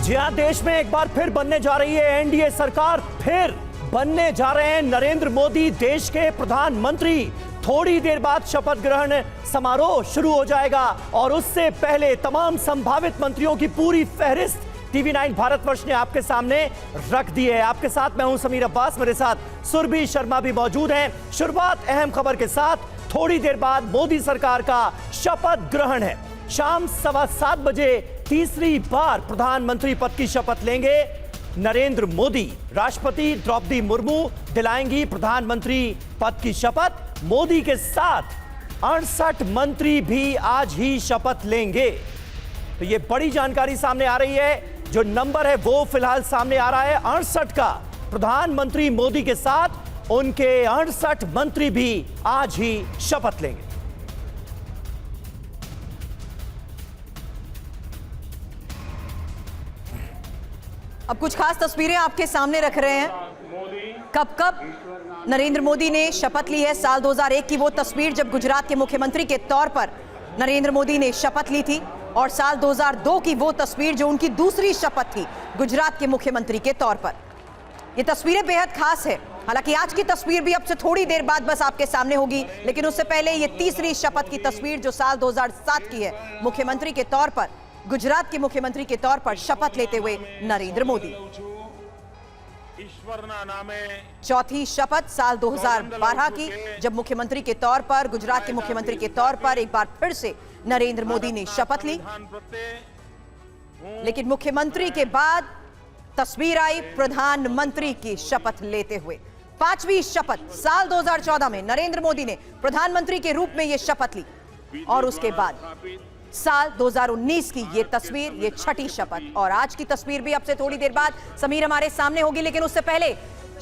जी हाँ, देश में एक बार फिर बनने जा रही है एनडीए सरकार। फिर बनने जा रहे हैं नरेंद्र मोदी देश के प्रधानमंत्री। थोड़ी देर बाद शपथ ग्रहण समारोह शुरू हो जाएगा और उससे पहले तमाम संभावित मंत्रियों की पूरी फहरिस्त टीवी 9 भारतवर्ष ने आपके सामने रख दी है। आपके साथ मैं हूं समीर अब्बास, मेरे साथ सुरभि शर्मा भी मौजूद हैं। शुरुआत अहम खबर के साथ। थोड़ी देर बाद मोदी सरकार का शपथ ग्रहण है। शाम 7:15 बजे तीसरी बार प्रधानमंत्री पद की शपथ लेंगे नरेंद्र मोदी। राष्ट्रपति द्रौपदी मुर्मू दिलाएंगी प्रधानमंत्री पद की शपथ। मोदी के साथ 68 मंत्री भी आज ही शपथ लेंगे। तो ये बड़ी जानकारी सामने आ रही है। जो नंबर है वो फिलहाल सामने आ रहा है 68 का। प्रधानमंत्री मोदी के साथ उनके 68 मंत्री भी आज ही शपथ लेंगे। अब कुछ खास तस्वीरें आपके सामने रख रहे हैं। कब नरेंद्र मोदी ने शपथ ली है। साल 2001 की वो तस्वीर जब गुजरात के मुख्यमंत्री के तौर पर नरेंद्र मोदी ने शपथ ली थी, और साल 2002 की वो तस्वीर जो उनकी दूसरी शपथ थी गुजरात के मुख्यमंत्री के तौर पर। ये तस्वीरें बेहद खास है। हालांकि आज की तस्वीर भी अब से थोड़ी देर बाद बस आपके सामने होगी, लेकिन उससे पहले ये तीसरी शपथ की तस्वीर जो साल 2007 की है, मुख्यमंत्री के तौर पर, गुजरात के मुख्यमंत्री के तौर पर शपथ लेते हुए नरेंद्र मोदी। चौथी शपथ साल 2012 की, जब मुख्यमंत्री के तौर पर, गुजरात के मुख्यमंत्री के तौर पर एक बार फिर से नरेंद्र मोदी ने शपथ ली। लेकिन मुख्यमंत्री के बाद तस्वीर आई प्रधानमंत्री की शपथ लेते हुए। पांचवी शपथ साल 2014 में नरेंद्र मोदी ने प्रधानमंत्री के रूप में यह शपथ ली, और उसके बाद साल 2019 की ये तस्वीर, ये छठी शपथ। और आज की तस्वीर भी अब से थोड़ी देर बाद समीर हमारे सामने होगी, लेकिन उससे पहले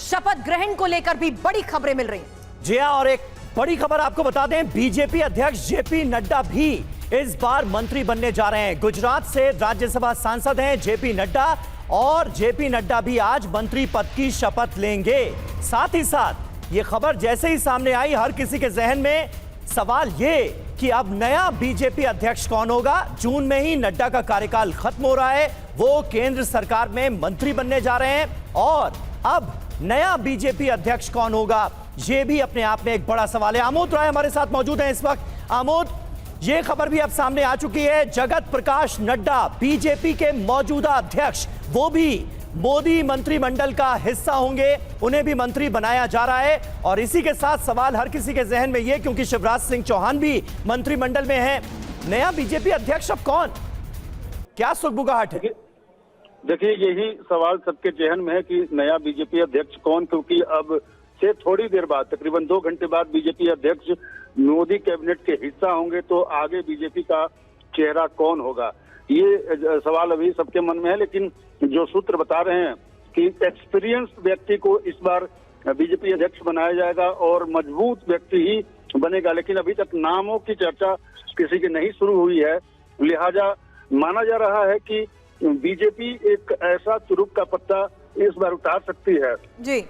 शपथ ग्रहण को लेकर भी बड़ी खबरें मिल रही हैं। जी हां, और एक बड़ी खबर आपको बता दें, बीजेपी अध्यक्ष जेपी नड्डा भी इस बार मंत्री बनने जा रहे हैं। गुजरात से राज्यसभा सांसद हैं जेपी नड्डा, और जेपी नड्डा भी आज मंत्री पद की शपथ लेंगे। साथ ही साथ ये खबर जैसे ही सामने आई, हर किसी के जहन में सवाल ये कि अब नया बीजेपी अध्यक्ष कौन होगा। जून में ही नड्डा का कार्यकाल खत्म हो रहा है, वो केंद्र सरकार में मंत्री बनने जा रहे हैं, और अब नया बीजेपी अध्यक्ष कौन होगा ये भी अपने आप में एक बड़ा सवाल है। आमोद राय हमारे साथ मौजूद हैं इस वक्त। आमोद, ये खबर भी अब सामने आ चुकी है, जगत प्रकाश नड्डा बीजेपी के मौजूदा अध्यक्ष, वो भी मोदी मंत्रिमंडल का हिस्सा होंगे, उन्हें भी मंत्री बनाया जा रहा है। और इसी के साथ सवाल हर किसी के जहन में ये, क्योंकि शिवराज सिंह चौहान भी मंत्रिमंडल में हैं, नया बीजेपी अध्यक्ष अब कौन, क्या सुगबुगाहट है? देखिए, यही सवाल सबके जहन में है कि नया बीजेपी अध्यक्ष कौन, क्योंकि अब से थोड़ी देर बाद, तकरीबन 2 घंटे बाद बीजेपी अध्यक्ष मोदी कैबिनेट के हिस्सा होंगे, तो आगे बीजेपी का चेहरा कौन होगा, ये सवाल अभी सबके मन में है। लेकिन जो सूत्र बता रहे हैं कि एक्सपीरियंस्ड व्यक्ति को इस बार बीजेपी अध्यक्ष बनाया जाएगा और मजबूत व्यक्ति ही बनेगा। लेकिन अभी तक नामों की चर्चा किसी की नहीं शुरू हुई है, लिहाजा माना जा रहा है कि बीजेपी एक ऐसा चुरुक का पत्ता इस बार उतार सकती है जी,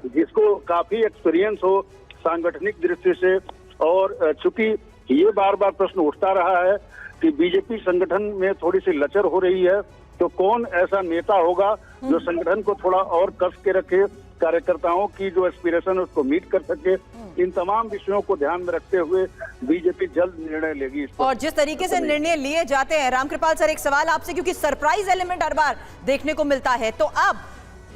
जिसको काफी एक्सपीरियंस हो सांगठनिक दृष्टि से। और चूंकि ये बार बार प्रश्न उठता रहा है कि बीजेपी संगठन में थोड़ी सी लचर हो रही है, तो कौन ऐसा नेता होगा जो संगठन को थोड़ा और कस के रखे, कार्यकर्ताओं की जो एस्पिरेशन है उसको मीट कर सके। इन तमाम विषयों को ध्यान में रखते हुए बीजेपी जल्द निर्णय लेगी इस पर। और जिस तरीके से निर्णय लिए जाते हैं, रामकृपाल सर, एक सवाल आपसे, क्योंकि सरप्राइज एलिमेंट हर बार देखने को मिलता है, तो अब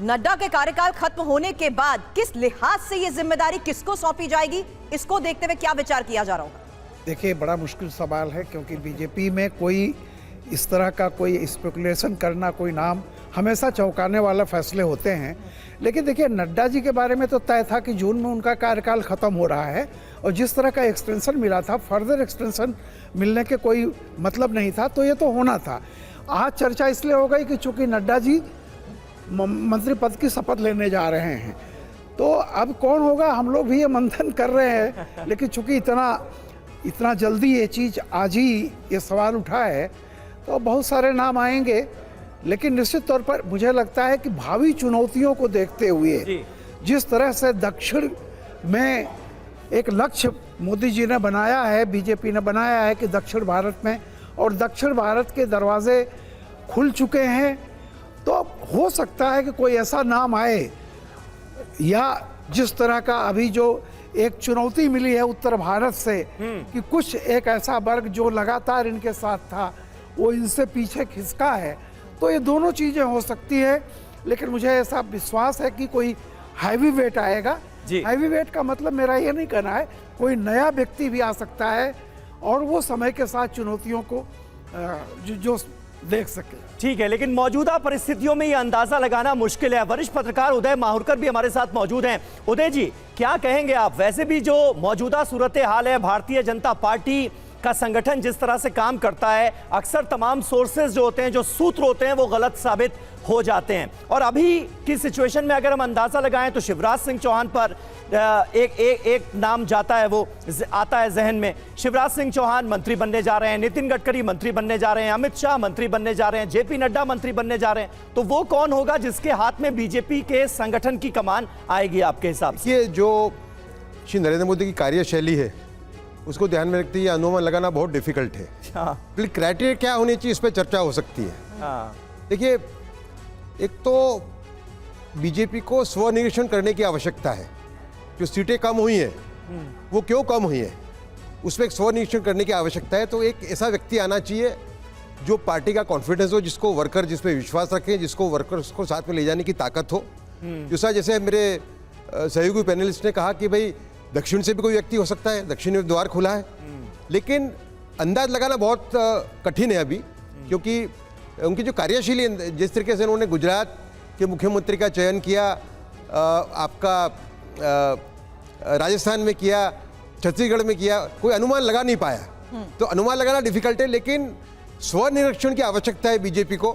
नड्डा के कार्यकाल खत्म होने के बाद किस लिहाज से ये जिम्मेदारी किसको सौंपी जाएगी, इसको देखते हुए क्या विचार किया जा रहा होगा? देखिए, बड़ा मुश्किल सवाल है, क्योंकि बीजेपी में कोई इस तरह का कोई स्पेकुलेशन करना, कोई नाम, हमेशा चौंकाने वाला फैसले होते हैं। लेकिन देखिए, नड्डा जी के बारे में तो तय था कि जून में उनका कार्यकाल ख़त्म हो रहा है, और जिस तरह का एक्सटेंशन मिला था, फर्दर एक्सटेंशन मिलने के कोई मतलब नहीं था, तो ये तो होना था। आज चर्चा इसलिए हो गई कि चूँकि नड्डा जी मंत्री पद की शपथ लेने जा रहे हैं, तो अब कौन होगा हम लोग भी ये मंथन कर रहे हैं। लेकिन चूँकि इतना जल्दी ये चीज़ आज ही ये सवाल उठा है, तो बहुत सारे नाम आएंगे। लेकिन निश्चित तौर पर मुझे लगता है कि भावी चुनौतियों को देखते हुए जिस तरह से दक्षिण में एक लक्ष्य मोदी जी ने बनाया है, बीजेपी ने बनाया है कि दक्षिण भारत में, और दक्षिण भारत के दरवाजे खुल चुके हैं, तो हो सकता है कि कोई ऐसा नाम आए, या जिस तरह का अभी जो एक चुनौती मिली है उत्तर भारत से कि कुछ एक ऐसा वर्ग जो लगातार इनके साथ था वो इनसे पीछे खिसका है, तो ये दोनों चीज़ें हो सकती है। लेकिन मुझे ऐसा विश्वास है कि कोई हैवी वेट आएगा। हैवी वेट का मतलब मेरा ये नहीं कहना है, कोई नया व्यक्ति भी आ सकता है और वो समय के साथ चुनौतियों को जो देख सके। ठीक है, लेकिन मौजूदा परिस्थितियों में ये अंदाजा लगाना मुश्किल है। वरिष्ठ पत्रकार उदय माहुरकर भी हमारे साथ मौजूद हैं। उदय जी, क्या कहेंगे आप? वैसे भी जो मौजूदा सूरत हाल है, भारतीय जनता पार्टी का संगठन जिस तरह से काम करता है, अक्सर तमाम सोर्सेज जो होते हैं, जो सूत्र होते हैं, वो गलत साबित हो जाते हैं। और अभी की सिचुएशन में अगर हम अंदाजा लगाएं तो शिवराज सिंह चौहान पर एक नाम जाता है, वो आता है जहन में। शिवराज सिंह चौहान मंत्री बनने जा रहे हैं, नितिन गडकरी मंत्री बनने जा रहे हैं, अमित शाह मंत्री बनने जा रहे हैं, जेपी नड्डा मंत्री बनने जा रहे हैं। तो वो कौन होगा जिसके हाथ में बीजेपी के संगठन की कमान आएगी आपके हिसाब से? ये जो श्री नरेंद्र मोदी की कार्यशैली है उसको ध्यान में रखते हुए अनुमान लगाना बहुत डिफिकल्ट है। क्राइटेरिया क्या होनी चाहिए, इस पर चर्चा हो सकती है। देखिए, एक तो बीजेपी को स्वनिरीक्षण करने की आवश्यकता है। जो सीटें कम हुई हैं वो क्यों कम हुई हैं, उस पर एक स्वनिरीक्षण करने की आवश्यकता है। तो एक ऐसा व्यक्ति आना चाहिए जो पार्टी का कॉन्फिडेंस हो, जिसको वर्कर जिस पे विश्वास रखें, जिसको वर्कर्स को साथ में ले जाने की ताकत हो। जैसे मेरे सहयोगी पैनलिस्ट ने कहा कि भाई दक्षिण से भी कोई व्यक्ति हो सकता है, दक्षिण में द्वार खुला है, लेकिन अंदाज लगाना बहुत कठिन है अभी, क्योंकि उनकी जो कार्यशैली, जिस तरीके से उन्होंने गुजरात के मुख्यमंत्री का चयन किया, आपका राजस्थान में किया, छत्तीसगढ़ में किया, कोई अनुमान लगा नहीं पाया। तो अनुमान लगाना डिफिकल्ट है, लेकिन स्वनिरीक्षण की आवश्यकता है बीजेपी को,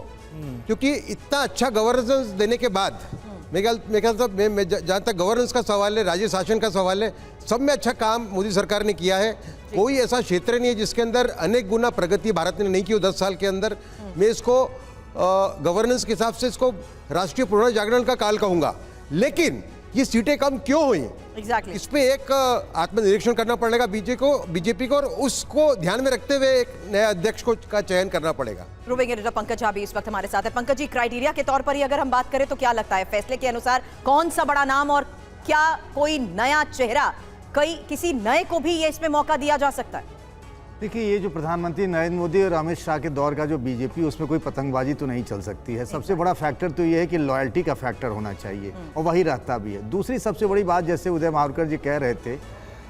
क्योंकि इतना अच्छा गवर्नेंस देने के बाद मेरे ख्याल से जहाँ तक गवर्नेंस का सवाल है, राज्य शासन का सवाल है, सब में अच्छा काम मोदी सरकार ने किया है। कोई ऐसा क्षेत्र नहीं है जिसके अंदर अनेक गुना प्रगति भारत ने नहीं की हो 10 साल के अंदर। मैं इसको गवर्नेंस के हिसाब से इसको राष्ट्रीय पुनर्जागरण का काल कहूँगा। लेकिन ये सीटें कम क्यों हुई, इस पे एक आत्मनिरीक्षण करना पड़ेगा बीजेपी को, और उसको ध्यान में रखते हुए एक नया अध्यक्ष का चयन करना पड़ेगा। रूबिंग एडिटर पंकज झा भी इस वक्त हमारे साथ है। पंकज जी, क्राइटेरिया के तौर पर ही अगर हम बात करें तो क्या लगता है, फैसले के अनुसार कौन सा बड़ा नाम, और क्या कोई नया चेहरा, किसी नए को भी ये इसमें मौका दिया जा सकता है? देखिए, ये जो प्रधानमंत्री नरेंद्र मोदी और अमित शाह के दौर का जो बीजेपी, उसमें कोई पतंगबाजी तो नहीं चल सकती है। सबसे बड़ा फैक्टर तो ये है कि लॉयल्टी का फैक्टर होना चाहिए, और वही रहता भी है। दूसरी सबसे बड़ी बात, जैसे उदय माहुरकर जी कह रहे थे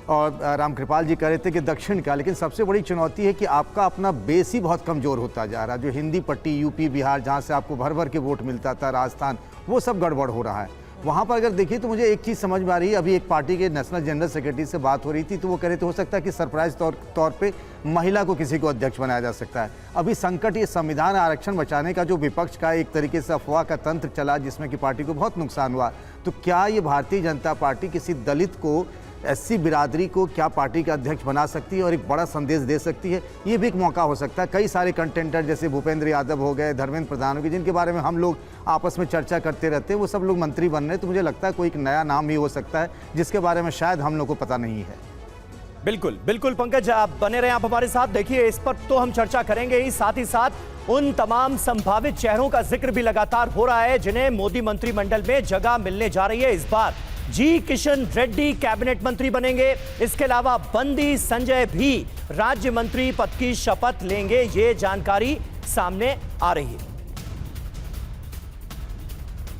और रामकृपाल जी कह रहे थे कि दक्षिण का, लेकिन सबसे बड़ी चुनौती है कि आपका अपना बेस ही बहुत कमज़ोर होता जा रहा है। जो हिंदी पट्टी, यूपी, बिहार, जहाँ से आपको भर भर के वोट मिलता था, राजस्थान, वो सब गड़बड़ हो रहा है। वहाँ पर अगर देखिए तो मुझे एक चीज़ समझ में आ रही है। अभी एक पार्टी के नेशनल जनरल सेक्रेटरी से बात हो रही थी, तो वो कह रहे थे हो सकता है कि सरप्राइज तौर पे महिला को किसी को अध्यक्ष बनाया जा सकता है। अभी संकट ये संविधान आरक्षण बचाने का जो विपक्ष का एक तरीके से अफवाह का तंत्र चला, जिसमें कि पार्टी को बहुत नुकसान हुआ, तो क्या ये भारतीय जनता पार्टी किसी दलित को, एससी बिरादरी को क्या पार्टी का अध्यक्ष बना सकती है और एक बड़ा संदेश दे सकती है? ये भी एक मौका हो सकता है। कई सारे कंटेंटर जैसे भूपेंद्र यादव हो गए, धर्मेंद्र प्रधान हो गए, जिनके बारे में हम लोग आपस में चर्चा करते रहते हैं, वो सब लोग मंत्री बन रहे हैं। तो मुझे लगता है कोई एक नया नाम भी हो सकता है जिसके बारे में शायद हम लोग को पता नहीं है। बिल्कुल बिल्कुल पंकज, आप बने रहें आप हमारे साथ। देखिए, इस पर तो हम चर्चा करेंगे ही, साथ ही साथ उन तमाम संभावित चेहरों का जिक्र भी लगातार हो रहा है जिन्हें मोदी मंत्रिमंडल में जगह मिलने जा रही है। इस बार जी किशन रेड्डी कैबिनेट मंत्री बनेंगे। इसके अलावा बंदी संजय भी राज्य मंत्री पद की शपथ लेंगे, ये जानकारी सामने आ रही है।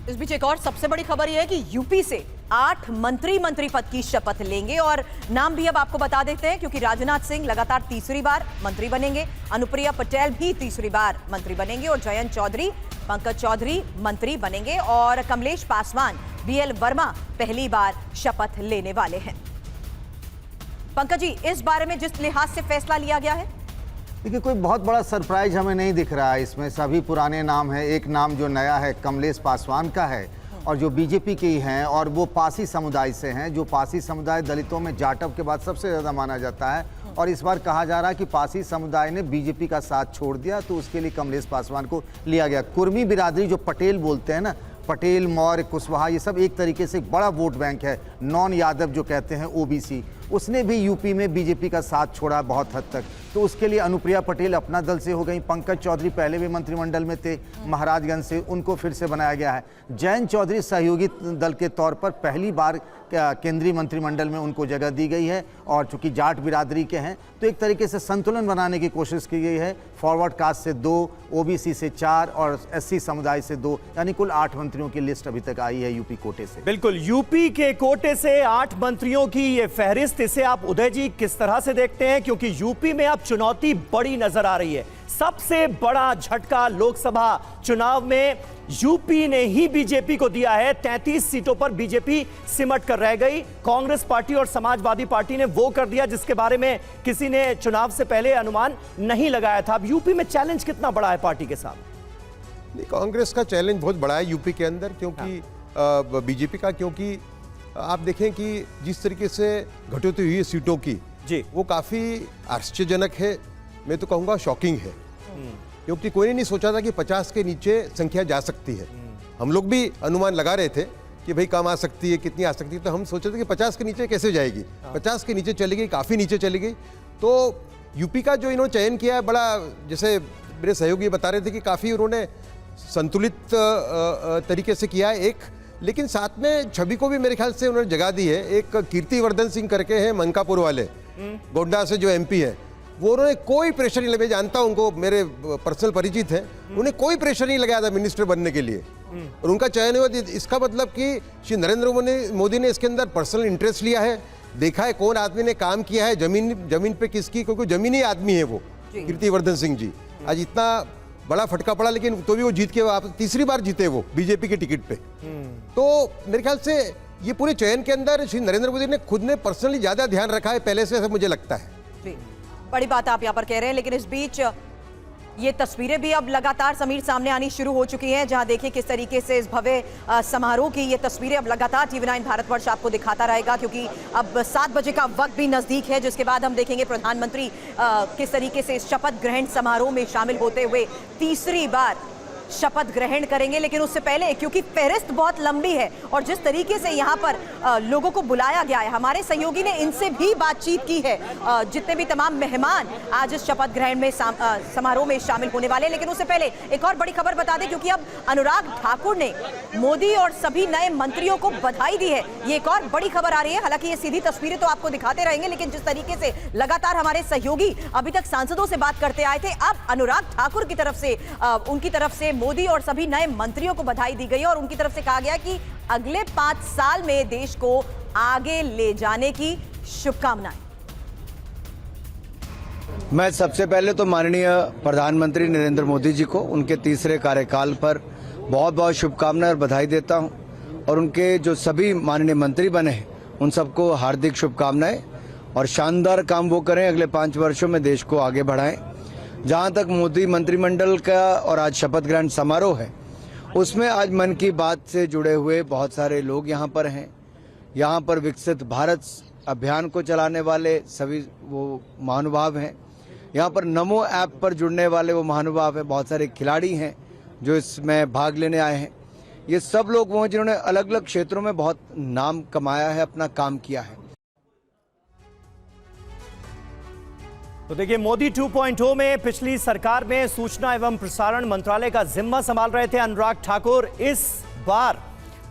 इस बीच एक और सबसे बड़ी खबर यह है कि यूपी से 8 मंत्री पद की शपथ लेंगे, और नाम भी अब आपको बता देते हैं, क्योंकि राजनाथ सिंह लगातार तीसरी बार मंत्री बनेंगे, अनुप्रिया पटेल भी तीसरी बार मंत्री बनेंगे, और जयंत चौधरी, पंकज चौधरी मंत्री बनेंगे, और कमलेश पासवान, बीएल वर्मा पहली बार शपथ लेने वाले हैं। पंकज जी, इस बारे में जिस लिहाज से फैसला लिया गया है, देखिए कोई बहुत बड़ा सरप्राइज हमें नहीं दिख रहा है इसमें। सभी पुराने नाम हैं, एक नाम जो नया है कमलेश पासवान का है, और जो बीजेपी के ही हैं, और वो पासी समुदाय से हैं। जो पासी समुदाय दलितों में जाटव के बाद सबसे ज़्यादा माना जाता है, और इस बार कहा जा रहा है कि पासी समुदाय ने बीजेपी का साथ छोड़ दिया, तो उसके लिए कमलेश पासवान को लिया गया। कुर्मी बिरादरी, जो पटेल बोलते हैं ना, पटेल, मौर्य, कुशवाहा, ये सब एक तरीके से एक बड़ा वोट बैंक है। नॉन यादव जो कहते हैं, ओबीसी, उसने भी यूपी में बीजेपी का साथ छोड़ा बहुत हद तक। तो उसके लिए अनुप्रिया पटेल अपना दल से हो गई, पंकज चौधरी पहले भी मंत्रिमंडल में थे महाराजगंज से, उनको फिर से बनाया गया है। जयंत चौधरी सहयोगी दल के तौर पर पहली बार केंद्रीय मंत्रिमंडल में उनको जगह दी गई है, और चूंकि जाट बिरादरी के हैं तो एक तरीके से संतुलन बनाने की कोशिश की गई है। फॉरवर्ड कास्ट से 2, ओबीसी से 4 और एससी समुदाय से 2, यानी कुल 8 मंत्रियों की लिस्ट अभी तक आई है यूपी कोटे से। बिल्कुल, यूपी के कोटे से 8 मंत्रियों की ये फहरिस्त, इसे आप उदय जी किस तरह से देखते हैं? क्योंकि यूपी में अब चुनौती बड़ी नजर आ रही है। सबसे बड़ा झटका लोकसभा चुनाव में यूपी ने ही बीजेपी को दिया है। 33 सीटों पर बीजेपी सिमट कर रह गई। कांग्रेस पार्टी और समाजवादी पार्टी ने वो कर दिया जिसके बारे में किसी ने चुनाव से पहले अनुमान नहीं लगाया था। अब यूपी में चैलेंज कितना बड़ा है पार्टी के साथ? कांग्रेस का चैलेंज बहुत बड़ा है यूपी के अंदर, क्योंकि बीजेपी का, क्योंकि आप देखें कि जिस तरीके से घटोती हुई सीटों की जी, वो काफ़ी आश्चर्यजनक है, मैं तो कहूँगा शॉकिंग है। क्योंकि कोई ने नहीं सोचा था कि 50 के नीचे संख्या जा सकती है। हम लोग भी अनुमान लगा रहे थे कि भाई कम आ सकती है, कितनी आ सकती है, तो हम सोचे थे कि 50 के नीचे कैसे जाएगी। 50 के नीचे चली गई, काफ़ी नीचे चली गई। तो यूपी का जो इन्होंने चयन किया है बड़ा, जैसे मेरे सहयोगी बता रहे थे कि काफ़ी उन्होंने संतुलित तरीके से किया है एक, लेकिन साथ में छवि को भी मेरे ख्याल से उन्होंने जगह दी है। एक कीर्तिवर्धन सिंह करके हैं मनकापुर वाले, गोड्डा से जो एमपी है, वो उन्होंने कोई प्रेशर नहीं लगाया। जानता हूं उनको, मेरे पर्सनल परिचित हैं, उन्हें कोई प्रेशर नहीं लगाया था मिनिस्टर बनने के लिए, और उनका चयन हुआ। इसका मतलब कि श्री नरेंद्र मोदी ने इसके अंदर पर्सनल इंटरेस्ट लिया है, देखा है कौन आदमी ने काम किया है जमीन पे किसकी, क्योंकि जमीनी आदमी है वो कीर्तिवर्धन सिंह जी। आज इतना बड़ा फटका पड़ा, लेकिन तो भी वो जीत के वापस तीसरी बार जीते वो बीजेपी के टिकट पे। तो मेरे ख्याल से ये पूरे चयन के अंदर श्री नरेंद्र मोदी ने खुद ने पर्सनली ज्यादा ध्यान रखा है पहले से, ऐसा मुझे लगता है। बड़ी बात आप यहाँ पर कह रहे हैं, लेकिन इस बीच ये तस्वीरें भी अब लगातार समीर सामने आनी शुरू हो चुकी हैं, जहां देखिए किस तरीके से इस भव्य समारोह की ये तस्वीरें अब लगातार TV9 भारतवर्ष आपको दिखाता रहेगा, क्योंकि अब 7 बजे का वक्त भी नजदीक है, जिसके बाद हम देखेंगे प्रधानमंत्री किस तरीके से इस शपथ ग्रहण समारोह में शामिल होते हुए तीसरी बार शपथ ग्रहण करेंगे। लेकिन उससे पहले, क्योंकि फहरिस्त बहुत लंबी है और जिस तरीके से यहाँ पर लोगों को बुलाया गया है, हमारे सहयोगी ने इनसे भी बातचीत की है, जितने भी तमाम मेहमान आज इस शपथ ग्रहण में समारोह में शामिल होने वाले। लेकिन उससे पहले एक और बड़ी खबर बता दें, क्योंकि अब अनुराग ठाकुर ने मोदी और सभी नए मंत्रियों को बधाई दी है। ये एक और बड़ी खबर आ रही है। हालांकि ये सीधी तस्वीरें तो आपको दिखाते रहेंगे, लेकिन जिस तरीके से लगातार हमारे सहयोगी अभी तक सांसदों से बात करते आए थे, अब अनुराग ठाकुर की तरफ से उनकी तरफ से मोदी और सभी नए मंत्रियों को बधाई दी गई और उनकी तरफ से कहा गया कि अगले 5 साल में देश को आगे ले जाने की शुभकामनाएं। मैं सबसे पहले तो माननीय प्रधानमंत्री नरेंद्र मोदी जी को उनके तीसरे कार्यकाल पर बहुत बहुत शुभकामनाएं और बधाई देता हूं, और उनके जो सभी माननीय मंत्री बने हैं उन सबको हार्दिक शुभकामनाएं, और शानदार काम वो करें, अगले 5 वर्षों में देश को आगे बढ़ाएं। जहां तक मोदी मंत्रिमंडल का और आज शपथ ग्रहण समारोह है, उसमें आज मन की बात से जुड़े हुए बहुत सारे लोग यहां पर हैं। यहां पर विकसित भारत अभियान को चलाने वाले सभी वो महानुभाव हैं, यहां पर नमो ऐप पर जुड़ने वाले वो महानुभाव हैं, बहुत सारे खिलाड़ी हैं जो इसमें भाग लेने आए हैं। ये सब लोग वो हैं जिन्होंने अलग अलग क्षेत्रों में बहुत नाम कमाया है, अपना काम किया है। तो देखिए, मोदी 2.0 में पिछली सरकार में सूचना एवं प्रसारण मंत्रालय का जिम्मा संभाल रहे थे अनुराग ठाकुर। इस बार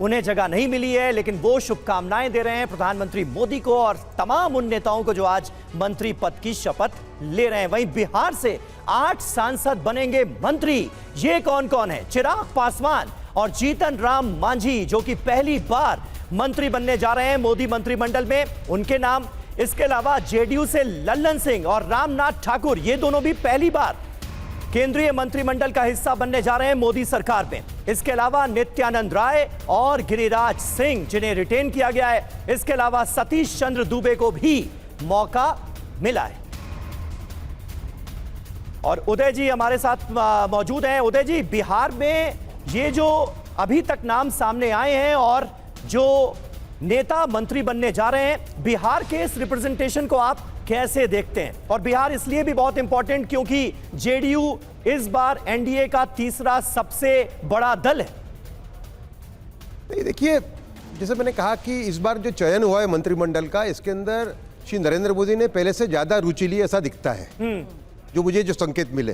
उन्हें जगह नहीं मिली है, लेकिन वो शुभकामनाएं दे रहे हैं प्रधानमंत्री मोदी को और तमाम उन नेताओं को जो आज मंत्री पद की शपथ ले रहे हैं। वहीं बिहार से 8 सांसद बनेंगे मंत्री। ये कौन कौन है? चिराग पासवान और जीतन राम मांझी, जो कि पहली बार मंत्री बनने जा रहे हैं मोदी मंत्रिमंडल में, उनके नाम। इसके अलावा जेडीयू से लल्लन सिंह और रामनाथ ठाकुर, ये दोनों भी पहली बार केंद्रीय मंत्रिमंडल का हिस्सा बनने जा रहे हैं मोदी सरकार में। इसके अलावा नित्यानंद राय और गिरिराज सिंह, जिन्हें रिटेन किया गया है। इसके अलावा सतीश चंद्र दुबे को भी मौका मिला है। और उदय जी हमारे साथ मौजूद हैं। उदय जी, बिहार में ये जो अभी तक नाम सामने आए हैं और जो नेता मंत्री बनने जा रहे हैं, बिहार के इस रिप्रेजेंटेशन को आप कैसे देखते हैं? और बिहार इसलिए भी बहुत इंपॉर्टेंट क्योंकि जेडीयू इस बार एनडीए का तीसरा सबसे बड़ा दल है। देखिए, जैसे मैंने कहा कि इस बार जो चयन हुआ है मंत्रिमंडल का, इसके अंदर श्री नरेंद्र मोदी ने पहले से ज़्यादा रुचि ली ऐसा दिखता है, जो मुझे जो संकेत मिले।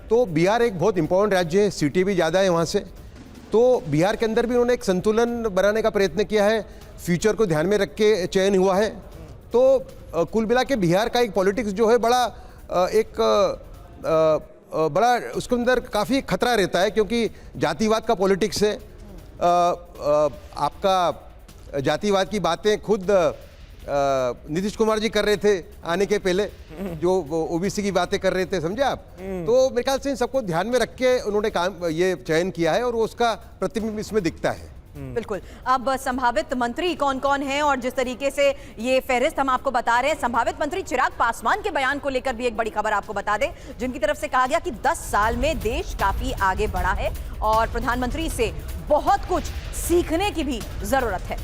तो बिहार एक बहुत इंपॉर्टेंट राज्य है, सीटें भी ज़्यादा है वहाँ से, तो बिहार के अंदर भी उन्होंने एक संतुलन बनाने का प्रयत्न किया है, फ्यूचर को ध्यान में रख के चयन हुआ है। तो कुल मिला के बिहार का एक पॉलिटिक्स जो है बड़ा बड़ा उसके अंदर काफ़ी खतरा रहता है, क्योंकि जातिवाद का पॉलिटिक्स है। आपका जातिवाद की बातें खुद नीतीश कुमार जी कर रहे थे आने के पहले, जो ओबीसी की बातें कर रहे थे, समझे आप। तो मेरे ख्याल से इन सबको ध्यान में रख के उन्होंने काम ये चयन किया है और वो उसका प्रतिबिंब इसमें दिखता है। बिल्कुल। अब संभावित मंत्री कौन कौन हैं, और जिस तरीके से ये फहरिस्त हम आपको बता रहे हैं, संभावित मंत्री चिराग पासवान के बयान को लेकर भी एक बड़ी खबर आपको बता दें, जिनकी तरफ से कहा गया कि 10 साल में देश काफी आगे बढ़ा है और प्रधानमंत्री से बहुत कुछ सीखने की भी जरूरत है।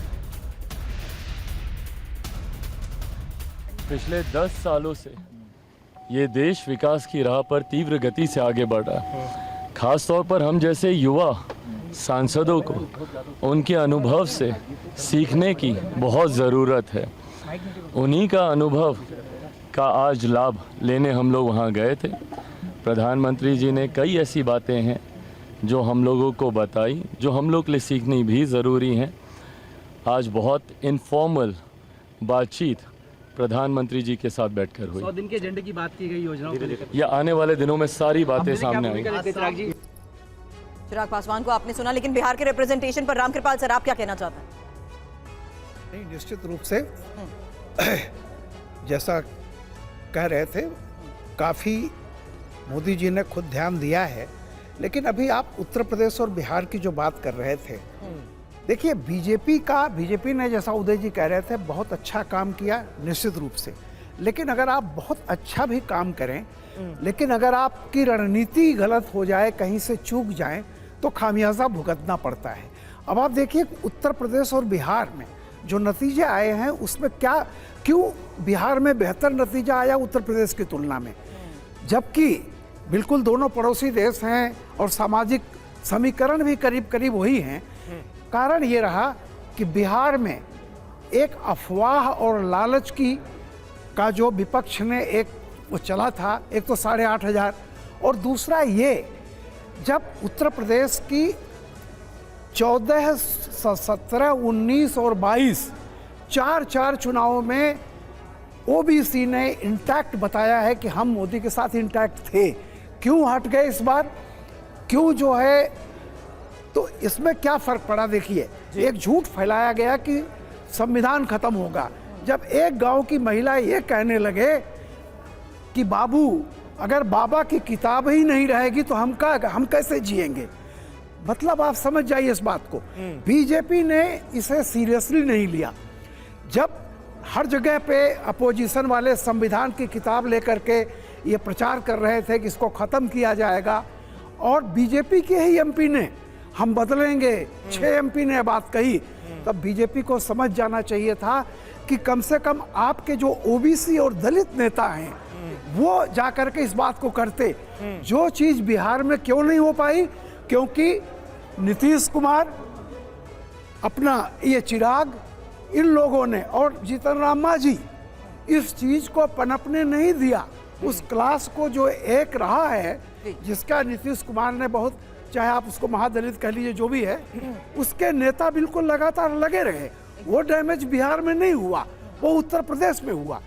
पिछले 10 सालों से ये देश विकास की राह पर तीव्र गति से आगे बढ़ रहा है। खास तौर पर हम जैसे युवा सांसदों को उनके अनुभव से सीखने की बहुत ज़रूरत है। उन्हीं का अनुभव का आज लाभ लेने हम लोग वहाँ गए थे। प्रधानमंत्री जी ने कई ऐसी बातें हैं जो हम लोगों को बताई, जो हम लोग के लिए सीखनी भी ज़रूरी हैं। आज बहुत इनफॉर्मल बातचीत प्रधानमंत्री जी के साथ बैठकर हुई। 100 दिन के एजेंडे की बात की गई, योजनाओं को लेकर। या आने वाले दिनों में सारी बातें सामने आएंगी। चिराग पासवान को आपने सुना, लेकिन बिहार के रिप्रेजेंटेशन पर रामकृपाल सर आप क्या कहना चाहते हैं? नहीं, निश्चित रूप से जैसा कह रहे थे, काफ़ी मोदी जी ने खुद ध्यान दिया है। लेकिन अभी आप उत्तर प्रदेश और बिहार की जो बात कर रहे थे, देखिए बीजेपी ने, जैसा उदय जी कह रहे थे, बहुत अच्छा काम किया निश्चित रूप से। लेकिन अगर आप बहुत अच्छा भी काम करें, लेकिन अगर आपकी रणनीति गलत हो जाए, कहीं से चूक जाए, तो खामियाजा भुगतना पड़ता है। अब आप देखिए उत्तर प्रदेश और बिहार में जो नतीजे आए हैं, उसमें क्यों बिहार में बेहतर नतीजा आया उत्तर प्रदेश की तुलना में, जबकि बिल्कुल दोनों पड़ोसी देश हैं और सामाजिक समीकरण भी करीब करीब वही हैं। कारण ये रहा कि बिहार में एक अफवाह और लालच का जो विपक्ष ने एक वो चला था, एक तो 8,500, और दूसरा ये जब उत्तर प्रदेश की 14, 17, 19 और 22 चार चुनावों में ओबीसी ने इंटैक्ट बताया है कि हम मोदी के साथ इंटैक्ट थे। क्यों हट गए इस बार, क्यों जो है, तो इसमें क्या फर्क पड़ा? देखिए, एक झूठ फैलाया गया कि संविधान खत्म होगा। जब एक गांव की महिला ये कहने लगे कि बाबू, अगर बाबा की किताब ही नहीं रहेगी तो हम कैसे जिएंगे, मतलब आप समझ जाइए इस बात को। बीजेपी ने इसे सीरियसली नहीं लिया। जब हर जगह पे अपोजिशन वाले संविधान की किताब लेकर के ये प्रचार कर रहे थे कि इसको ख़त्म किया जाएगा, और बीजेपी के ही एमपी ने हम बदलेंगे, 6 एमपी ने बात कही, तब बीजेपी को समझ जाना चाहिए था कि कम से कम आपके जो ओबीसी और दलित नेता हैं वो जाकर के इस बात को करते। जो चीज़ बिहार में क्यों नहीं हो पाई, क्योंकि नीतीश कुमार, अपना ये चिराग, इन लोगों ने, और जीतन राम मांझी इस चीज़ को पनपने नहीं दिया। उस क्लास को जो एक रहा है, जिसका नीतीश कुमार ने बहुत, चाहे आप उसको महादलित कह लीजिए, जो भी है, उसके नेता बिल्कुल लगातार लगे रहे। वो डैमेज बिहार में नहीं हुआ, वो उत्तर प्रदेश में हुआ।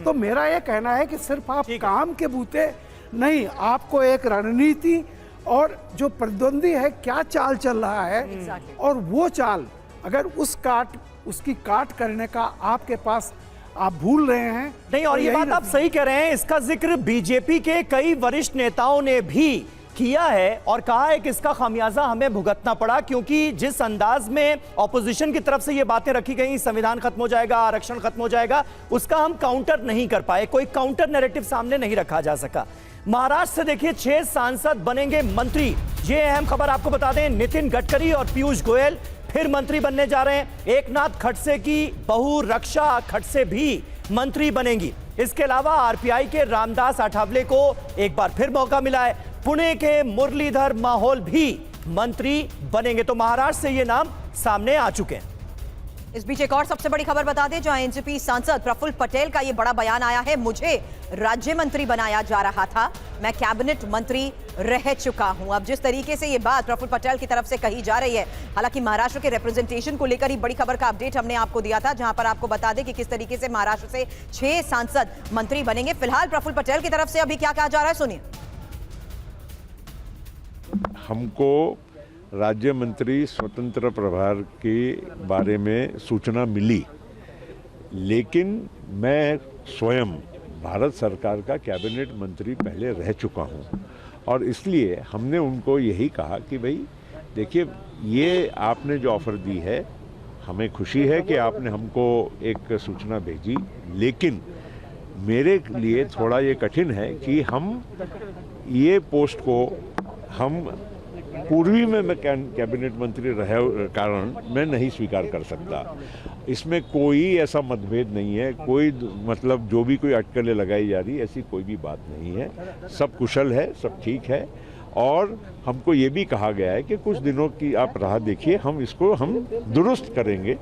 तो मेरा ये कहना है कि सिर्फ आप काम के बूते नहीं, आपको एक रणनीति और जो प्रतिद्वंदी है क्या चाल चल रहा है, और वो चाल अगर उसकी काट करने का आपके पास आप भूल रहे हैं। नहीं, और ये बात आप सही कह रहे हैं, इसका जिक्र बीजेपी के कई वरिष्ठ नेताओं ने भी किया है और कहा है कि इसका खामियाजा हमें भुगतना पड़ा, क्योंकि जिस अंदाज में ऑपोजिशन की तरफ से ये बातें रखी गई, संविधान खत्म हो जाएगा, आरक्षण खत्म हो जाएगा, उसका हम काउंटर नहीं कर पाए, कोई काउंटर नैरेटिव सामने नहीं रखा जा सका। महाराष्ट्र से देखिए 6 सांसद बनेंगे मंत्री, ये अहम खबर आपको बता दें। नितिन गडकरी और पीयूष गोयल फिर मंत्री बनने जा रहे हैं। एकनाथ खड़से की बहू रक्षा खड़से भी मंत्री बनेंगी। इसके अलावा आरपीआई के रामदास आठवले को एक बार फिर मौका मिला है। पुणे के मुरलीधर माहौल भी मंत्री बनेंगे। तो महाराष्ट्र से ये नाम सामने आ चुके हैं। इस बीच एक और सबसे बड़ी खबर बता दें, जहां एनसीपी सांसद प्रफुल्ल पटेल का ये बड़ा बयान आया है। मुझे राज्य मंत्री बनाया जा रहा था, मैं कैबिनेट मंत्री रह चुका हूं। अब जिस तरीके से ये बात प्रफुल्ल पटेल की तरफ से कही जा रही है, हालांकि महाराष्ट्र के रिप्रेजेंटेशन को लेकर ही बड़ी खबर का अपडेट हमने आपको दिया था, जहां पर आपको बता दें कि किस तरीके से महाराष्ट्र से 6 सांसद मंत्री बनेंगे। फिलहाल प्रफुल्ल पटेल की तरफ से अभी क्या कहा जा रहा है, सुनिए। हमको राज्य मंत्री स्वतंत्र प्रभार के बारे में सूचना मिली, लेकिन मैं स्वयं भारत सरकार का कैबिनेट मंत्री पहले रह चुका हूं और इसलिए हमने उनको यही कहा कि भाई देखिए, ये आपने जो ऑफ़र दी है, हमें खुशी है कि आपने हमको एक सूचना भेजी, लेकिन मेरे लिए थोड़ा ये कठिन है कि हम ये पोस्ट को हम पूर्वी में मैं कैबिनेट मंत्री रहे कारण मैं नहीं स्वीकार कर सकता। इसमें कोई ऐसा मतभेद नहीं है, कोई मतलब जो भी कोई अटकलें लगाई जा रही ऐसी कोई भी बात नहीं है। सब कुशल है, सब ठीक है और हमको ये भी कहा गया है कि कुछ दिनों की आप राह देखिए, हम इसको दुरुस्त करेंगे।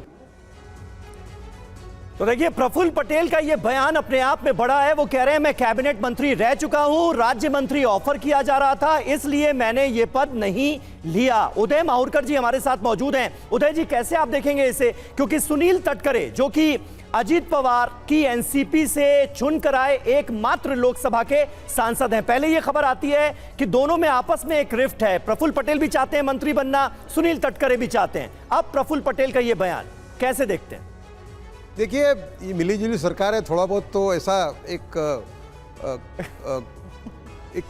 तो देखिए, प्रफुल्ल पटेल का यह बयान अपने आप में बड़ा है। वो कह रहे हैं मैं कैबिनेट मंत्री रह चुका हूं, राज्य मंत्री ऑफर किया जा रहा था, इसलिए मैंने ये पद नहीं लिया। उदय माहुरकर जी हमारे साथ मौजूद हैं। उदय जी, कैसे आप देखेंगे इसे, क्योंकि सुनील तटकरे जो कि अजीत पवार की एनसीपी से चुनकर आए एकमात्र लोकसभा के सांसद हैं, पहले ये खबर आती है कि दोनों में आपस में एक रिफ्ट है। प्रफुल्ल पटेल भी चाहते हैं मंत्री बनना, सुनील तटकरे भी चाहते हैं। अब प्रफुल्ल पटेल का ये बयान कैसे देखते हैं? देखिए, ये मिलीजुली सरकार है, थोड़ा बहुत तो ऐसा एक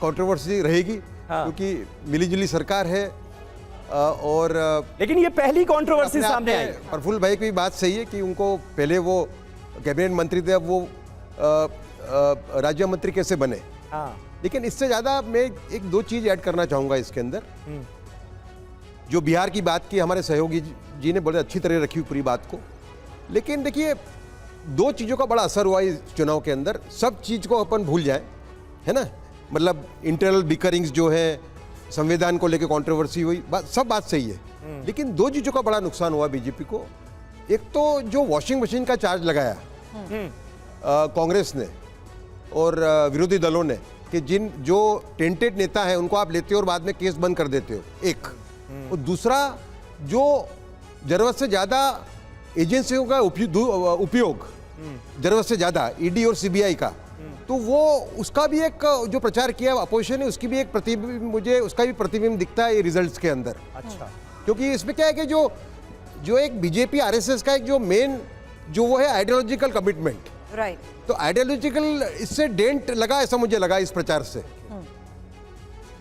कंट्रोवर्सी रहेगी, क्योंकि मिलीजुली सरकार है और लेकिन ये पहली कंट्रोवर्सी सामने आई। प्रफुल्ल भाई की बात सही है कि उनको पहले वो कैबिनेट मंत्री थे, अब वो राज्य मंत्री कैसे बने। लेकिन इससे ज़्यादा मैं एक दो चीज़ ऐड करना चाहूँगा इसके अंदर। जो बिहार की बात की हमारे सहयोगी जी ने बड़े अच्छी तरह रखी पूरी बात को, लेकिन देखिए, दो चीज़ों का बड़ा असर हुआ इस चुनाव के अंदर। सब चीज़ को अपन भूल जाए, है ना, मतलब इंटरनल बिकरिंग्स जो है, संविधान को लेकर कंट्रोवर्सी हुई, सब बात सही है, लेकिन दो चीज़ों का बड़ा नुकसान हुआ बीजेपी को। एक तो जो वॉशिंग मशीन का चार्ज लगाया कांग्रेस ने और विरोधी दलों ने कि जो टेंटेड नेता है उनको आप लेते हो और बाद में केस बंद कर देते हो, एक। और दूसरा, जो जरूरत से ज़्यादा एजेंसियों का उपयोग जरूरत से ज़्यादा ईडी और सीबीआई का, तो वो उसका भी एक जो प्रचार किया अपोजिशन ने, उसकी भी एक प्रतिबिंब, मुझे उसका भी प्रतिबिंब दिखता है ये रिजल्ट्स के अंदर। अच्छा, क्योंकि इसमें क्या है कि जो एक बीजेपी आरएसएस का एक जो मेन जो वो है आइडियोलॉजिकल कमिटमेंट, राइट, तो आइडियोलॉजिकल इससे डेंट लगा, ऐसा मुझे लगा इस प्रचार से।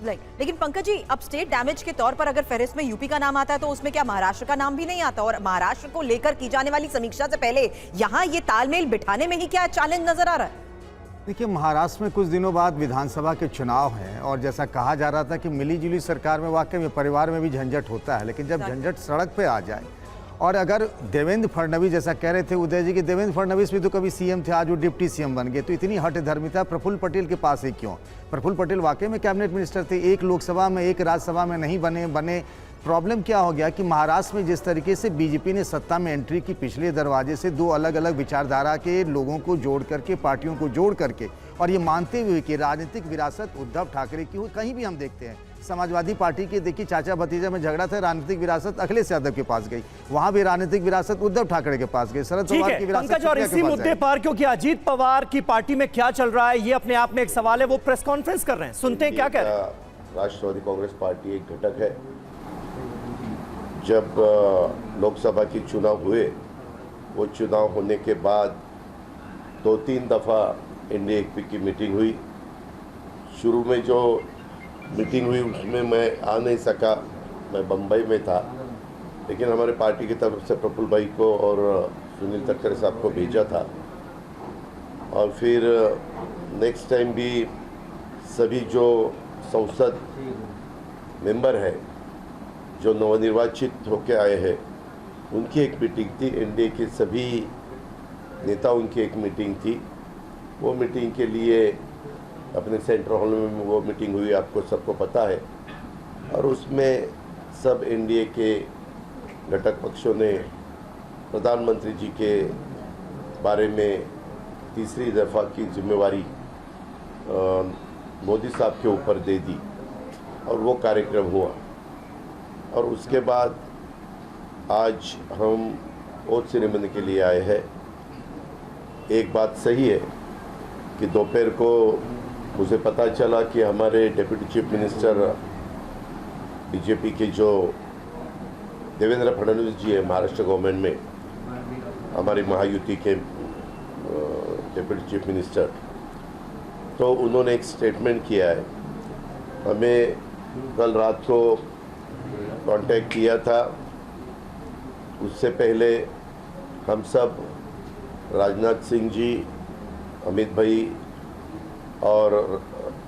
लेकिन पंकज जी, अब स्टेट डैमेज के तौर पर अगर फहरिस्त में यूपी का नाम आता है तो उसमें क्या महाराष्ट्र का नाम भी नहीं आता? और महाराष्ट्र को लेकर की जाने वाली समीक्षा से पहले यहाँ ये तालमेल बिठाने में ही क्या चैलेंज नजर आ रहा है? देखिए, महाराष्ट्र में कुछ दिनों बाद विधानसभा के चुनाव हैं और जैसा कहा जा रहा था कि मिलीजुली सरकार में वाकई में परिवार में भी झंझट होता है, लेकिन जब झंझट सड़क पे आ जाए, और अगर देवेंद्र फडणवीस, जैसा कह रहे थे उदय जी कि देवेंद्र फडणवीस भी तो कभी सीएम थे, आज वो डिप्टी सीएम बन गए, तो इतनी हठधर्मिता प्रफुल्ल पटेल के पास ही क्यों? प्रफुल्ल पटेल वाकई में कैबिनेट मिनिस्टर थे, एक लोकसभा में एक राज्यसभा में नहीं बने। प्रॉब्लम क्या हो गया कि महाराष्ट्र में जिस तरीके से बीजेपी ने सत्ता में एंट्री की, पिछले दरवाजे से दो अलग अलग विचारधारा के लोगों को जोड़ करके, पार्टियों को जोड़ करके, और ये मानते हुए कि राजनीतिक विरासत उद्धव ठाकरे की हुई, कहीं भी हम देखते हैं समाजवादी पार्टी के देखिए चाचा भतीजा में झगड़ा था, राजनीतिक विरासत अखिलेश यादव के पास गई, वहां भी राजनीतिक विरासत उद्धव ठाकरे के पास गई, शरद पवार की विरासत पंकज, और इसी मुद्दे पर, क्योंकि अजीत पवार की पार्टी में क्या चल रहा है ये अपने आप में एक सवाल है, वो प्रेस कॉन्फ्रेंस कर रहे हैं, सुनते हैं क्या कह रहे हैं। राष्ट्रवादी कांग्रेस पार्टी एक घटक है। जब लोकसभा की चुनाव हुए, वो चुनाव होने के बाद 2-3 दफ़ा एनडीए की मीटिंग हुई। शुरू में जो मीटिंग हुई उसमें मैं आ नहीं सका, मैं बम्बई में था, लेकिन हमारे पार्टी की तरफ से प्रफुल्ल भाई को और सुनील तटकरे साहब को भेजा था। और फिर नेक्स्ट टाइम भी सभी जो संसद मेंबर है जो नवनिर्वाचित होकर आए हैं, उनकी एक मीटिंग थी, एनडीए के सभी नेताओं की एक मीटिंग थी। वो मीटिंग के लिए अपने सेंट्रल हॉल में वो मीटिंग हुई, आपको सबको पता है, और उसमें सब एनडीए के घटक पक्षों ने प्रधानमंत्री जी के बारे में तीसरी दफ़ा की जिम्मेवारी मोदी साहब के ऊपर दे दी और वो कार्यक्रम हुआ। और उसके बाद आज हम ओथ सेरेमनी के लिए आए हैं। एक बात सही है कि दोपहर को मुझे पता चला कि हमारे डिप्टी चीफ मिनिस्टर बीजेपी के जो देवेंद्र फडणवीस जी है महाराष्ट्र गवर्नमेंट में, हमारी महायुति के डिप्टी चीफ मिनिस्टर, तो उन्होंने एक स्टेटमेंट किया है। हमें कल रात को कांटेक्ट किया था, उससे पहले हम सब राजनाथ सिंह जी, अमित भाई और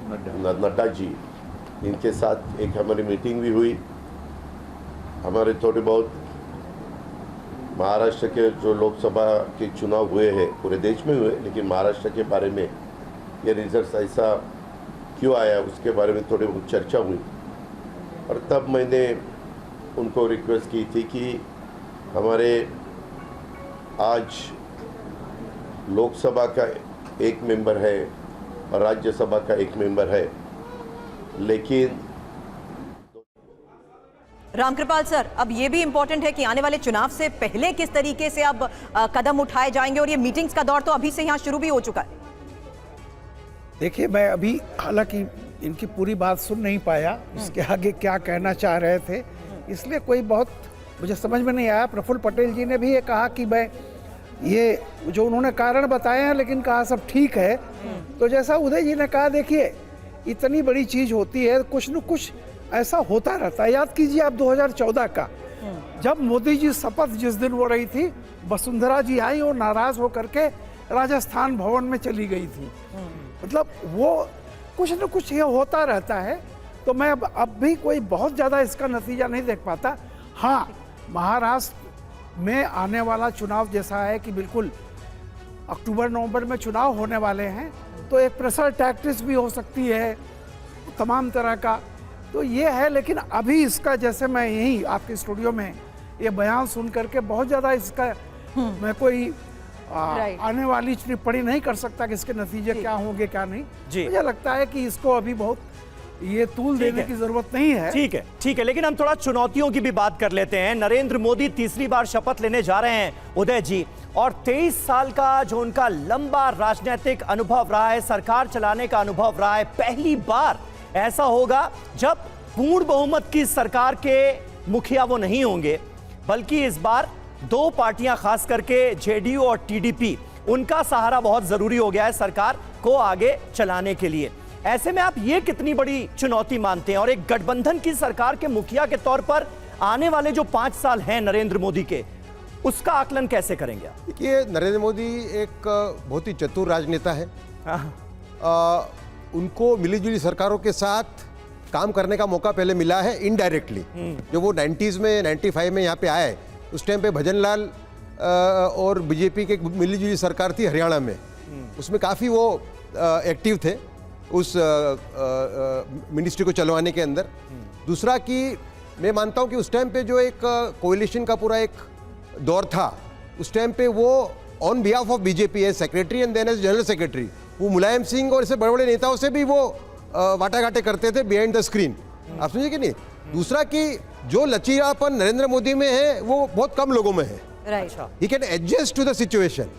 नड्डा जी, इनके साथ एक हमारी मीटिंग भी हुई। हमारे थोड़े बहुत महाराष्ट्र के जो लोकसभा के चुनाव हुए हैं, पूरे देश में हुए, लेकिन महाराष्ट्र के बारे में ये रिजल्ट ऐसा क्यों आया उसके बारे में थोड़ी बहुत चर्चा हुई। और तब मैंने उनको रिक्वेस्ट की थी कि हमारे आज लोकसभा का एक मेंबर है और राज्यसभा का एक मेंबर है, लेकिन रामकृपाल सर, अब ये भी इंपॉर्टेंट है कि आने वाले चुनाव से पहले किस तरीके से अब कदम उठाए जाएंगे, और ये मीटिंग्स का दौर तो अभी से यहाँ शुरू भी हो चुका है। देखिए, मैं अभी हालांकि इनकी पूरी बात सुन नहीं पाया, इसके आगे क्या कहना चाह रहे थे, इसलिए कोई बहुत मुझे समझ में नहीं आया। प्रफुल्ल पटेल जी ने भी ये कहा कि मैं ये जो उन्होंने कारण बताए हैं, लेकिन कहा सब ठीक है। तो जैसा उदय जी ने कहा, देखिए इतनी बड़ी चीज़ होती है, कुछ न कुछ ऐसा होता रहता है। याद कीजिए आप 2014 का, जब मोदी जी शपथ जिस दिन हो रही थी, वसुंधरा जी आई और नाराज होकर के राजस्थान भवन में चली गई थी। मतलब वो कुछ न कुछ ये होता रहता है। तो मैं अब भी कोई बहुत ज़्यादा इसका नतीजा नहीं देख पाता। हाँ, महाराष्ट्र में आने वाला चुनाव जैसा है कि बिल्कुल अक्टूबर नवंबर में चुनाव होने वाले हैं, तो एक प्रेशर टैक्टिक्स भी हो सकती है तमाम तरह का, तो ये है। लेकिन अभी इसका, जैसे मैं यही आपके स्टूडियो में ये बयान सुन करके बहुत ज़्यादा इसका मैं कोई आने वाली टिप्पणी नहीं कर सकता कि इसके नतीजे क्या होंगे क्या नहीं। मुझे लगता है कि इसको अभी बहुत ये तूल देने की जरूरत नहीं है। ठीक है, ठीक है, लेकिन हम थोड़ा चुनौतियों की भी बात कर लेते हैं। नरेंद्र मोदी तीसरी बार शपथ लेने जा रहे हैं उदय जी, और 23 साल का जो उनका लंबा राजनीतिक अनुभव रहा है, सरकार चलाने का अनुभव रहा है, पहली बार ऐसा होगा जब पूर्ण बहुमत की सरकार के मुखिया वो नहीं होंगे, बल्कि इस बार दो पार्टियां, खास करके जेडीयू और टीडीपी, उनका सहारा बहुत जरूरी हो गया है सरकार को आगे चलाने के लिए। ऐसे में आप ये कितनी बड़ी चुनौती मानते हैं, और एक गठबंधन की सरकार के मुखिया के तौर पर आने वाले जो 5 साल हैं नरेंद्र मोदी के, उसका आकलन कैसे करेंगे आप? देखिए, नरेंद्र मोदी एक बहुत ही चतुर राजनेता है। उनको मिलीजुली सरकारों के साथ काम करने का मौका पहले मिला है इनडायरेक्टली। जो वो 90s में 95 में यहाँ पे आए, उस टाइम पे भजनलाल और बीजेपी की मिलीजुली सरकार थी हरियाणा में, उसमें काफ़ी वो एक्टिव थे उस मिनिस्ट्री को चलवाने के अंदर। दूसरा कि मैं मानता हूँ कि उस टाइम पे जो एक कोalition का पूरा एक दौर था, उस टाइम पे वो on behalf of BJP as secretary and then as general secretary, वो मुलायम सिंह और ऐसे बड़े बड़े नेताओं से भी वो वाटाघाटे करते थे बिहाइंड द स्क्रीन। आप समझिए कि नहीं? दूसरा कि जो लचीलापन नरेंद्र मोदी में है वो बहुत कम लोगों में है। He can adjust to the situation,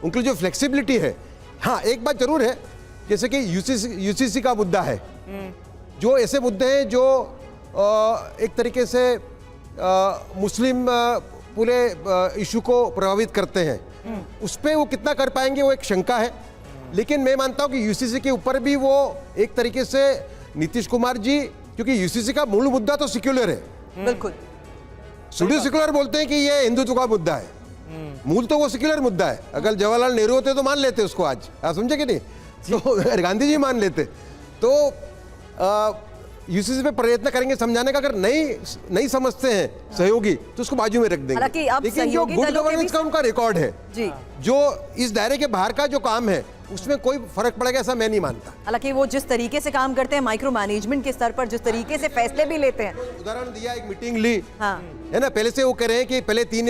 उनकी जो फ्लेक्सिबिलिटी है। हाँ, एक बात जरूर है, जैसे कि यूसीसी का मुद्दा है, जो ऐसे मुद्दे हैं जो एक तरीके से मुस्लिम पूरे इशू को प्रभावित करते हैं, उस पर वो कितना कर पाएंगे वो एक शंका है। लेकिन मैं मानता हूं कि यूसीसी के ऊपर भी वो एक तरीके से नीतीश कुमार जी, क्योंकि यूसीसी का मूल मुद्दा तो सेक्युलर है। बिल्कुल, सूडो सेक्युलर बोलते हैं कि ये हिंदुत्व का मुद्दा है, मूल तो वो सेक्युलर मुद्दा है। अगर जवाहरलाल नेहरू होते तो मान लेते उसको, आज आप समझे कि नहीं? तो गांधी जी मान लेते। तो यूसीसी पे प्रयत्न करेंगे समझाने का। अगर नहीं समझते हैं सहयोगी तो उसको बाजू में रख देंगे। लेकिन जो गुड गवर्नेंस का उनका रिकॉर्ड है, जो इस दायरे के बाहर का जो काम है उसमें कोई फर्क पड़ेगा ऐसा मैं नहीं मानता। हालांकि वो जिस तरीके से काम करते हैं माइक्रो मैनेजमेंट के स्तर पर, जिस तरीके से फैसले भी लेते हैं। उदाहरण दिया, एक मीटिंग ली, हाँ। है ना, पहले से वो कह रहे हैं कि पहले 3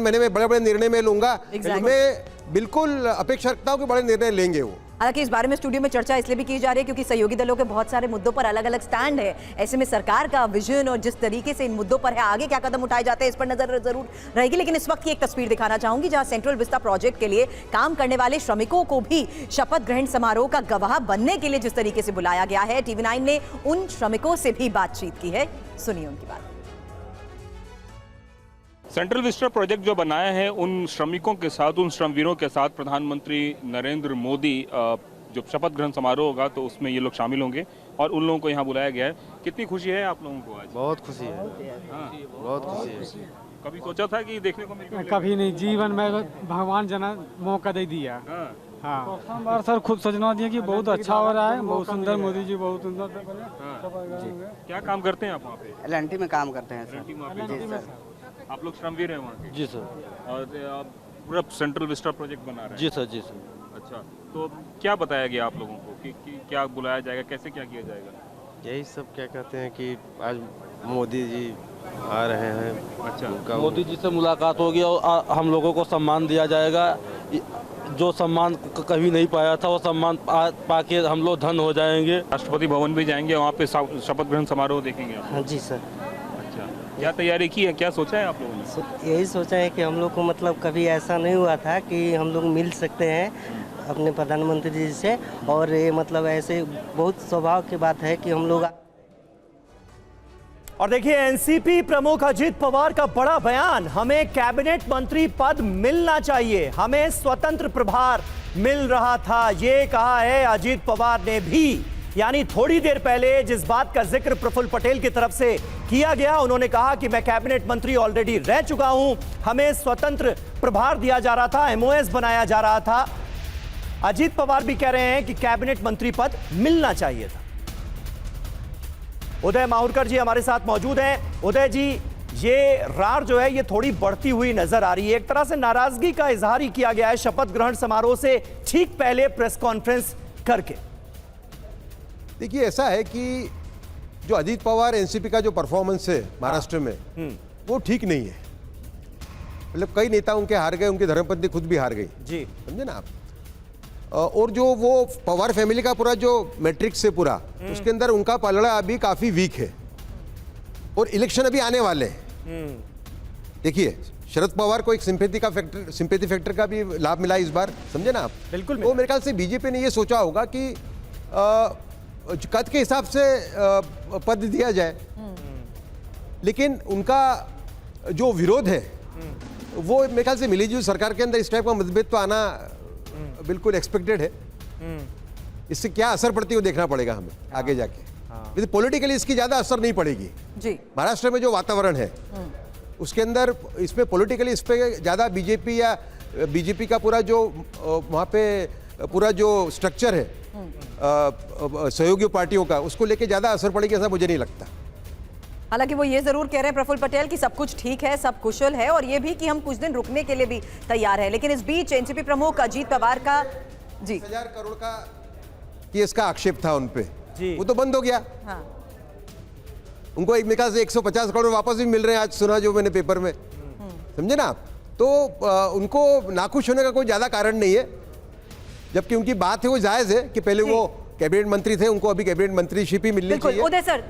महीने में बड़े बड़े निर्णय में लूंगा। मैं बिल्कुल अपेक्षा रखता हूँ कि बड़े निर्णय लेंगे वो। हालांकि इस बारे में स्टूडियो में चर्चा इसलिए भी की जा रही है क्योंकि सहयोगी दलों के बहुत सारे मुद्दों पर अलग अलग स्टैंड है। ऐसे में सरकार का विजन और जिस तरीके से इन मुद्दों पर है, आगे क्या कदम उठाए जाते हैं, इस पर नजर जरूर रहेगी। लेकिन इस वक्त की एक तस्वीर दिखाना चाहूंगी जहां सेंट्रल विस्टा प्रोजेक्ट के लिए काम करने वाले श्रमिकों को भी शपथ ग्रहण समारोह का गवाह बनने के लिए जिस तरीके से बुलाया गया है। TV9 ने उन श्रमिकों से भी बातचीत की है, सुनिए उनकी बात। सेंट्रल विस्टा प्रोजेक्ट जो बनाया है, उन श्रमिकों के साथ, उन श्रमवीरों के साथ प्रधानमंत्री नरेंद्र मोदी जो शपथ ग्रहण समारोह होगा तो उसमें ये लोग शामिल होंगे और उन लोगों को यहाँ बुलाया गया है। कितनी खुशी है आप लोगों को आज? बहुत खुशी है। हाँ, बहुत खुशी है। कभी सोचा था कि देखने को मिलेगा? कभी नहीं, जीवन में भगवान जना मौका दे दिया। हाँ बार सर खुद सोचना दिया कि बहुत अच्छा हो रहा है, बहुत सुंदर, मोदी जी बहुत सुंदर। क्या काम करते हैं आप वहाँ पे? LNT में काम करते हैं LNT में आप लोग श्रमवीर हैं वहाँ के? जी सर। और आप पूरा सेंट्रल विस्टा प्रोजेक्ट बना रहे हैं? जी सर, जी सर। अच्छा, तो क्या बताया गया आप लोगों को कि क्या बुलाया जाएगा, कैसे क्या किया जाएगा? यही सब क्या कहते हैं कि आज मोदी जी आ रहे हैं। अच्छा, मोदी जी से मुलाकात होगी और हम लोगों को सम्मान दिया जाएगा। जो सम्मान कभी नहीं पाया था वो सम्मान पाके हम लोग धन हो जाएंगे। राष्ट्रपति भवन भी जाएंगे, वहाँ पे शपथ ग्रहण समारोह देखेंगे आप? हाँ जी सर। अच्छा, क्या तैयारी की है, क्या सोचा है आप लोगों ने? यही सोचा है कि हम लोग को मतलब कभी ऐसा नहीं हुआ था कि हम लोग मिल सकते हैं अपने प्रधानमंत्री जी से, और ये मतलब ऐसे बहुत स्वभाव की बात है कि हम लोग। और देखिए, एनसीपी प्रमुख अजीत पवार का बड़ा बयान, हमें कैबिनेट मंत्री पद मिलना चाहिए, हमें स्वतंत्र प्रभार मिल रहा था, ये कहा है अजीत पवार ने भी। यानी थोड़ी देर पहले जिस बात का जिक्र प्रफुल्ल पटेल की तरफ से किया गया, उन्होंने कहा कि मैं कैबिनेट मंत्री ऑलरेडी रह चुका हूं, हमें स्वतंत्र प्रभार दिया जा रहा था, MOS बनाया जा रहा था। अजीत पवार भी कह रहे हैं कि कैबिनेट मंत्री पद मिलना चाहिए था। उदय माहुरकर जी हमारे साथ मौजूद हैं। उदय जी, ये रार जो है ये थोड़ी बढ़ती हुई नजर आ रही है, एक तरह से नाराजगी का इजहार ही किया गया है शपथ ग्रहण समारोह से ठीक पहले प्रेस कॉन्फ्रेंस करके। देखिए, ऐसा है कि जो अजीत पवार एनसीपी का जो परफॉर्मेंस है महाराष्ट्र में, वो ठीक नहीं है। मतलब कई नेता उनके हार गए, उनकी धर्मपत्नी खुद भी हार गई जी, समझे ना आप। और जो वो पवार फैमिली का पूरा जो मैट्रिक्स है पूरा, उसके अंदर उनका पलड़ा अभी काफी वीक है और इलेक्शन अभी आने वाले हैं। देखिए, शरद पवार को एक सिंपैथी फैक्टर का भी लाभ मिला इस बार, समझे ना आप। बिल्कुल। तो मेरे ख्याल से बीजेपी ने ये सोचा होगा कि कद के हिसाब से पद दिया जाए, लेकिन उनका जो विरोध है वो मेरे ख्याल से मिलीजुली सरकार के अंदर इस टाइप का मतभेद तो आना बिल्कुल एक्सपेक्टेड है। इससे क्या असर पड़ती है वो देखना पड़ेगा हमें आगे जाके। पॉलिटिकली इसकी ज्यादा असर नहीं पड़ेगी जी। महाराष्ट्र में जो वातावरण है उसके अंदर इसमें पॉलिटिकली इस पे ज्यादा बीजेपी या बीजेपी का पूरा जो वहाँ पे पूरा जो स्ट्रक्चर है सहयोगी पार्टियों का, उसको लेके ज्यादा असर पड़ेगी ऐसा मुझे नहीं लगता। हालांकि वो ये जरूर कह रहे हैं प्रफुल्ल पटेल कि सब कुछ ठीक है, सब कुशल है, और ये भी कि हम कुछ दिन रुकने के लिए भी तैयार है। लेकिन इस बीच एनसीपी प्रमुख अजीत पवार का 10,000 करोड़ का केस का आक्षेप था उनपे, वो तो बंद हो गया। हाँ। उनको एक मेरे से 150 करोड़ वापस भी मिल रहे हैं, आज सुना जो मैंने पेपर में, समझे ना आप। तो उनको नाखुश होने का कोई ज्यादा कारण नहीं है, जबकि उनकी बात है वो जायज है कि पहले वो कैबिनेट मंत्री थे, उनको अभी कैबिनेट मंत्रीशिप ही मिलनी चाहिए। उदय सर